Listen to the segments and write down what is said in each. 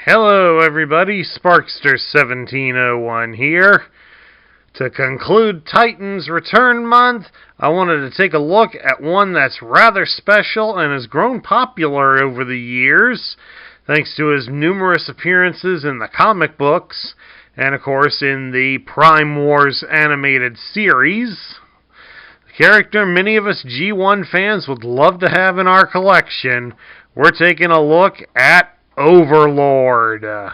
Hello everybody, Sparkster1701 here. To conclude Titan's Return Month, I wanted to take a look at one that's rather special and has grown popular over the years, thanks to his numerous appearances in the comic books, and of course in the Prime Wars animated series. The character many of us G1 fans would love to have in our collection. We're taking a look at Overlord. Of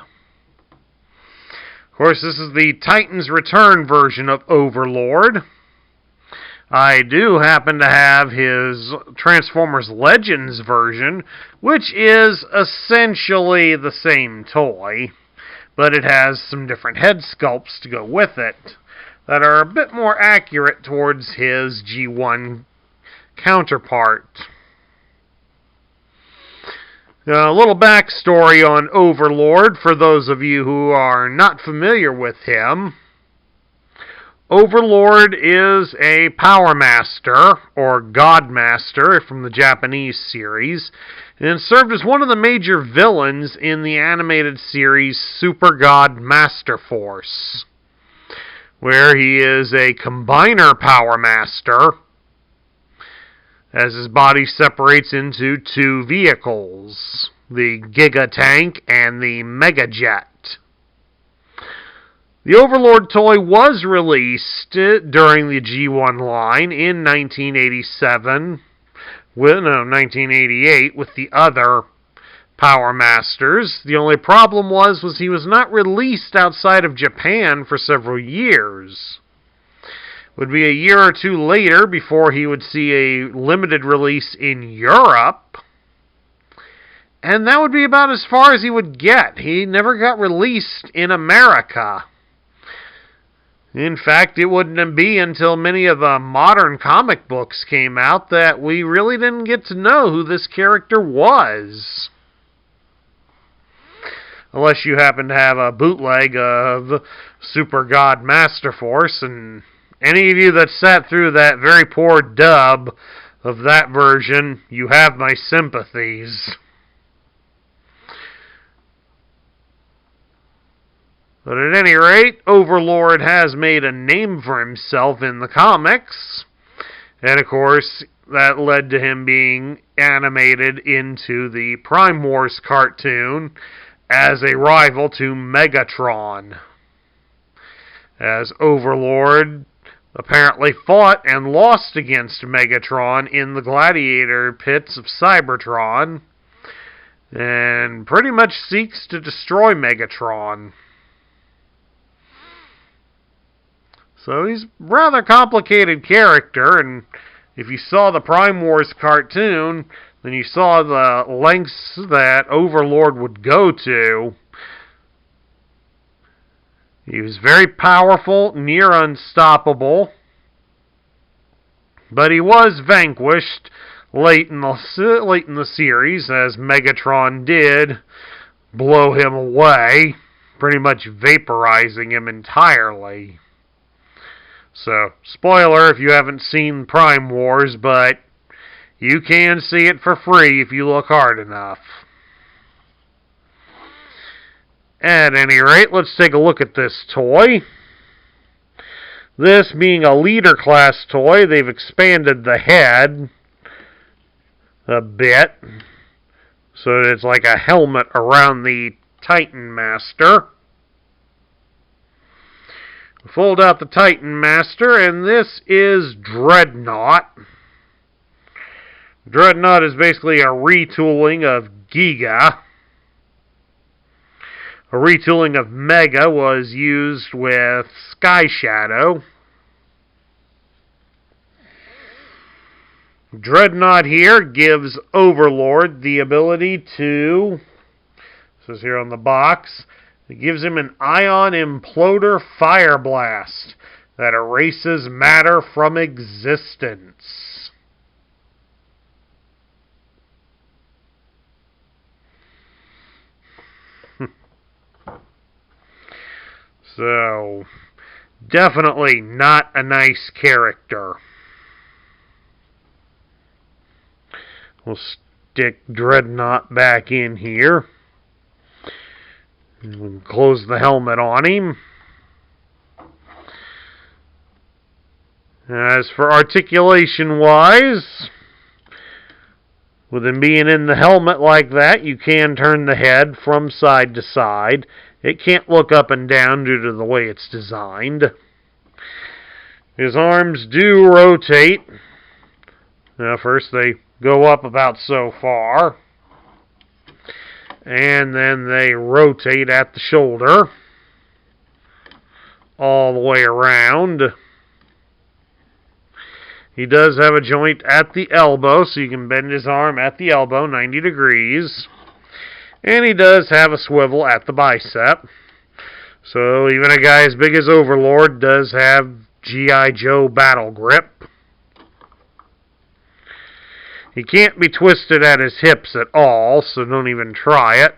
course, this is the Titan's Return version of Overlord. I do happen to have his Transformers Legends version, which is essentially the same toy, but it has some different head sculpts to go with it that are a bit more accurate towards his G1 counterpart. A little backstory on Overlord for those of you who are not familiar with him. Overlord is a Power Master, or God Master from the Japanese series, and served as one of the major villains in the animated series Super God Master Force, where he is a Combiner Power Master, as his body separates into two vehicles, the Giga Tank and the Mega Jet. The Overlord toy was released during the G1 line in 1988 with the other Power Masters. The only problem was he was not released outside of Japan for several years. Would be a year or two later before he would see a limited release in Europe. And that would be about as far as he would get. He never got released in America. In fact, it wouldn't be until many of the modern comic books came out that we really didn't get to know who this character was. Unless you happen to have a bootleg of Super God Master Force, and any of you that sat through that very poor dub of that version, you have my sympathies. But at any rate, Overlord has made a name for himself in the comics. And of course, that led to him being animated into the Prime Wars cartoon as a rival to Megatron, as Overlord apparently fought and lost against Megatron in the gladiator pits of Cybertron, and pretty much seeks to destroy Megatron. So he's a rather complicated character, and if you saw the Prime Wars cartoon, then you saw the lengths that Overlord would go to. He was very powerful, near unstoppable, but he was vanquished late in the series, as Megatron did blow him away, pretty much vaporizing him entirely. So, spoiler if you haven't seen Prime Wars, but you can see it for free if you look hard enough. At any rate, let's take a look at this toy. This being a leader class toy, they've expanded the head a bit, so it's like a helmet around the Titan Master. Fold out the Titan Master, and this is Dreadnought. Dreadnought is basically a retooling of Giga. A retooling of Mega was used with Sky Shadow. Dreadnought here gives Overlord the ability to, it says here on the box, it gives him an Ion Imploder Fire Blast that erases matter from existence. So, definitely not a nice character. We'll stick Dreadnought back in here. We can close the helmet on him. As for articulation-wise, with him being in the helmet like that, you can turn the head from side to side. It can't look up and down due to the way it's designed. His arms do rotate. Now, first they go up about so far, and then they rotate at the shoulder all the way around. He does have a joint at the elbow, so you can bend his arm at the elbow 90 degrees. And he does have a swivel at the bicep. So even a guy as big as Overlord does have G.I. Joe battle grip. He can't be twisted at his hips at all, so don't even try it.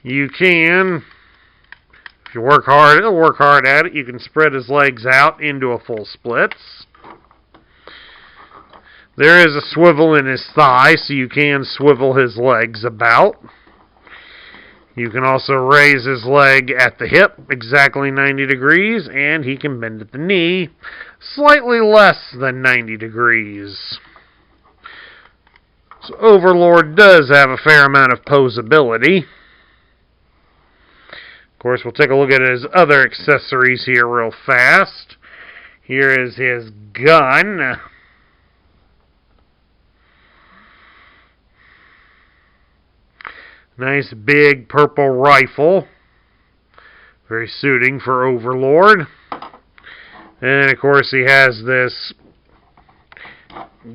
You can, if you work hard, he'll work hard at it. You can spread his legs out into a full splits. There is a swivel in his thigh, so you can swivel his legs about. You can also raise his leg at the hip exactly 90 degrees, and he can bend at the knee slightly less than 90 degrees. So Overlord does have a fair amount of posability. Of course, we'll take a look at his other accessories here real fast. Here is his gun. Nice big purple rifle. Very suiting for Overlord. And of course he has this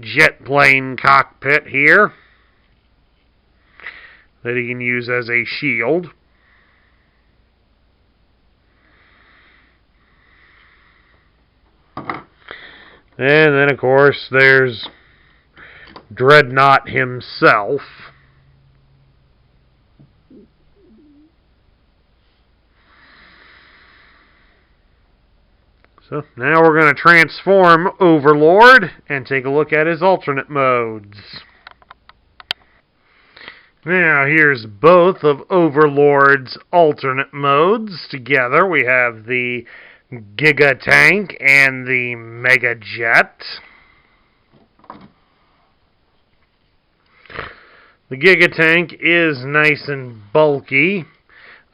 jet plane cockpit here that he can use as a shield. And then of course there's Dreadnought himself. So now we're going to transform Overlord and take a look at his alternate modes. Now here's both of Overlord's alternate modes together. We have the Giga Tank and the Mega Jet. The Giga Tank is nice and bulky.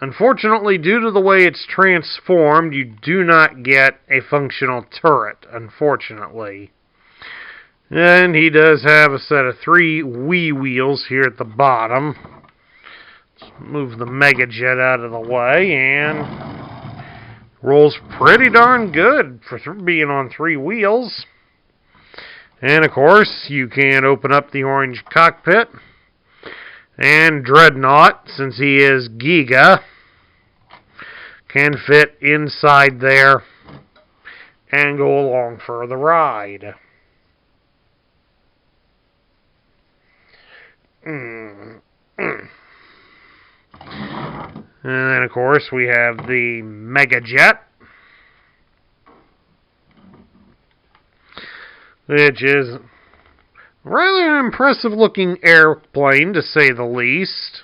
Unfortunately, due to the way it's transformed, you do not get a functional turret, unfortunately. And he does have a set of 3 Wii wheels here at the bottom. Let's move the Mega Jet out of the way, and rolls pretty darn good for being on 3 wheels. And of course, you can open up the orange cockpit. And Dreadnought, since he is Giga, can fit inside there and go along for the ride. And then, of course, we have the Mega Jet, which is rather an impressive-looking airplane, to say the least.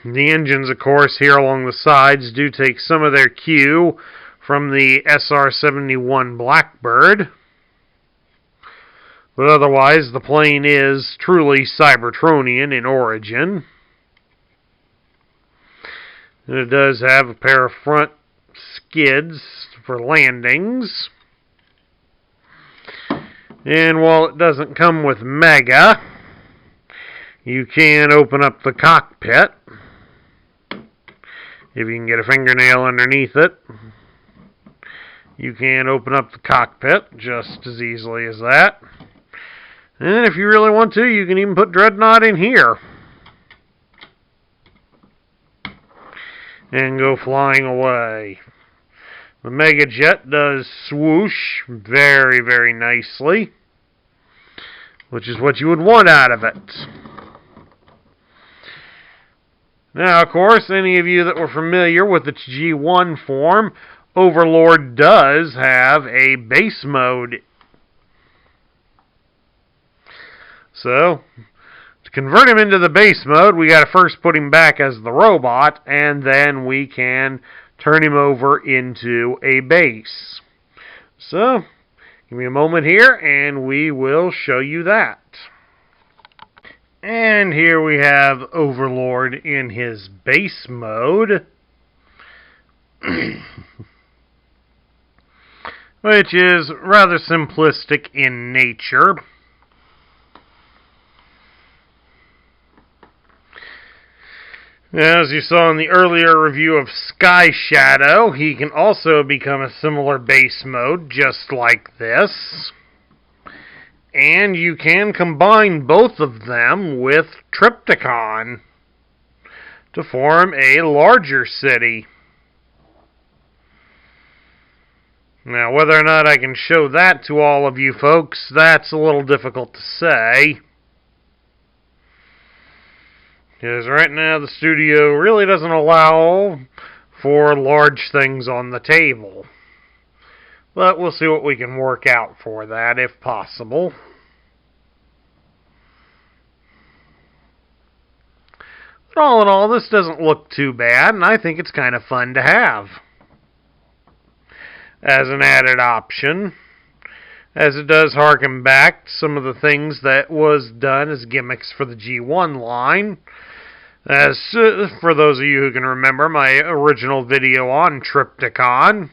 The engines, of course, here along the sides do take some of their cue from the SR-71 Blackbird. But otherwise, the plane is truly Cybertronian in origin. And it does have a pair of front skids for landings. And while it doesn't come with Mega, you can open up the cockpit if you can get a fingernail underneath it. You can open up the cockpit just as easily as that. And if you really want to, you can even put Dreadnought in here and go flying away. The Mega Jet does swoosh very, very nicely, which is what you would want out of it. Now, of course, any of you that were familiar with its G1 form, Overlord does have a base mode. So, To convert him into the base mode, we got to first put him back as the robot, and then we can turn him over into a base. So, give me a moment here, and we will show you that. And here we have Overlord in his base mode, which is rather simplistic in nature. As you saw in the earlier review of Sky Shadow, he can also become a similar base mode, just like this. And you can combine both of them with Trypticon to form a larger city. Now, whether or not I can show that to all of you folks, that's a little difficult to say. Because right now the studio really doesn't allow for large things on the table. But we'll see what we can work out for that, if possible. But all in all, this doesn't look too bad, and I think it's kind of fun to have as an added option, as it does harken back to some of the things that was done as gimmicks for the G1 line. As for those of you who can remember my original video on Trypticon,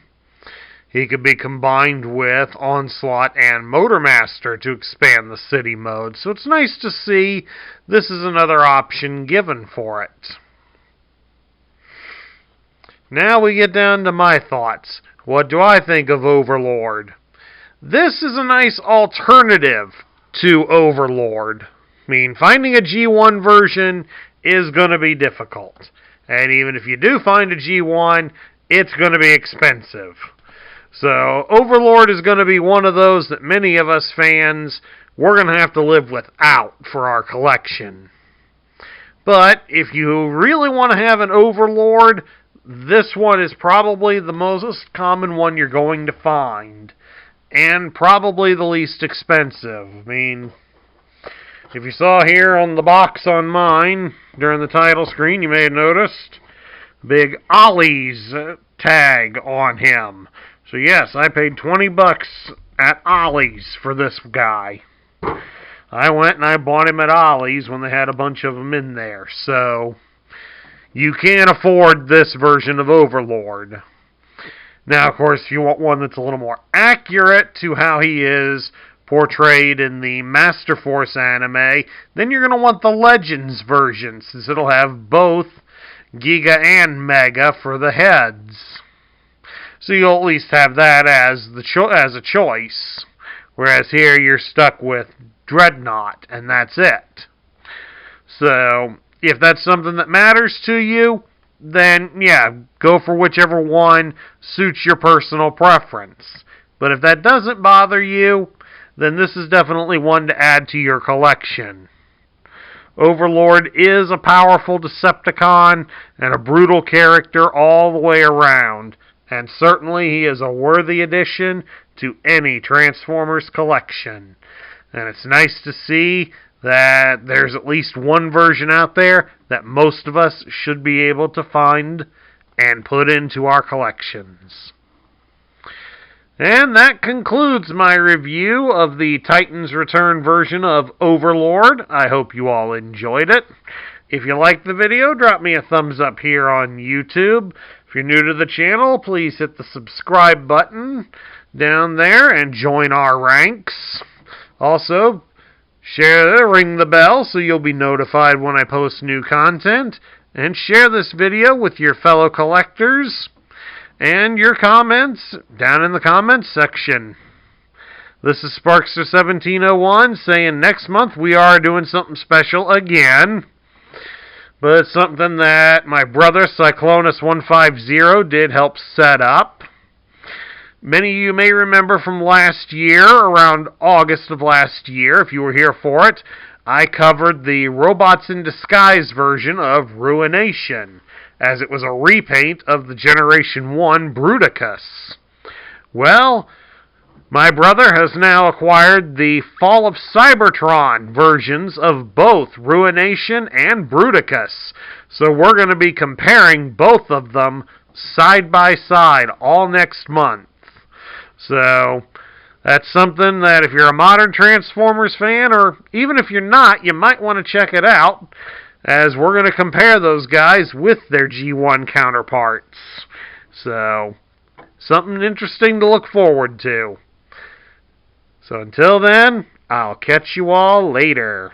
he could be combined with Onslaught and Motormaster to expand the city mode. So it's nice to see this is another option given for it. Now we get down to my thoughts. What do I think of Overlord? This is a nice alternative to Overlord. I mean, finding a G1 version is going to be difficult. And even if you do find a G1, it's going to be expensive. So, Overlord is going to be one of those that many of us fans, we're going to have to live without for our collection. But, if you really want to have an Overlord, this one is probably the most common one you're going to find. And probably the least expensive. I mean, if you saw here on the box on mine, during the title screen, you may have noticed big Ollie's tag on him. So yes, I paid $20 at Ollie's for this guy. I went and I bought him at Ollie's when they had a bunch of them in there. So, you can afford this version of Overlord. Now, of course, if you want one that's a little more accurate to how he is portrayed in the Master Force anime, then you're going to want the Legends version, since it'll have both Giga and Mega for the heads. So you'll at least have that as a choice. Whereas here you're stuck with Dreadnought, and that's it. So, if that's something that matters to you, then yeah, go for whichever one suits your personal preference. But if that doesn't bother you, then this is definitely one to add to your collection. Overlord is a powerful Decepticon and a brutal character all the way around. And certainly he is a worthy addition to any Transformers collection. And it's nice to see that there's at least one version out there that most of us should be able to find and put into our collections. And that concludes my review of the Titans Return version of Overlord. I hope you all enjoyed it. If you liked the video, drop me a thumbs up here on YouTube. If you're new to the channel, please hit the subscribe button down there and join our ranks. Also, ring the bell so you'll be notified when I post new content. And share this video with your fellow collectors. And your comments down in the comments section. This is Sparkster1701 saying next month we are doing something special again. But it's something that my brother Cyclonus150 did help set up. Many of you may remember from last year, around August of last year, if you were here for it, I covered the Robots in Disguise version of Ruination, as it was a repaint of the Generation 1 Bruticus. Well, My brother has now acquired the Fall of Cybertron versions of both Ruination and Bruticus. So we're going to be comparing both of them side by side all next month. So that's something that if you're a modern Transformers fan, or even if you're not, you might want to check it out, as we're going to compare those guys with their G1 counterparts. So, something interesting to look forward to. So until then, I'll catch you all later.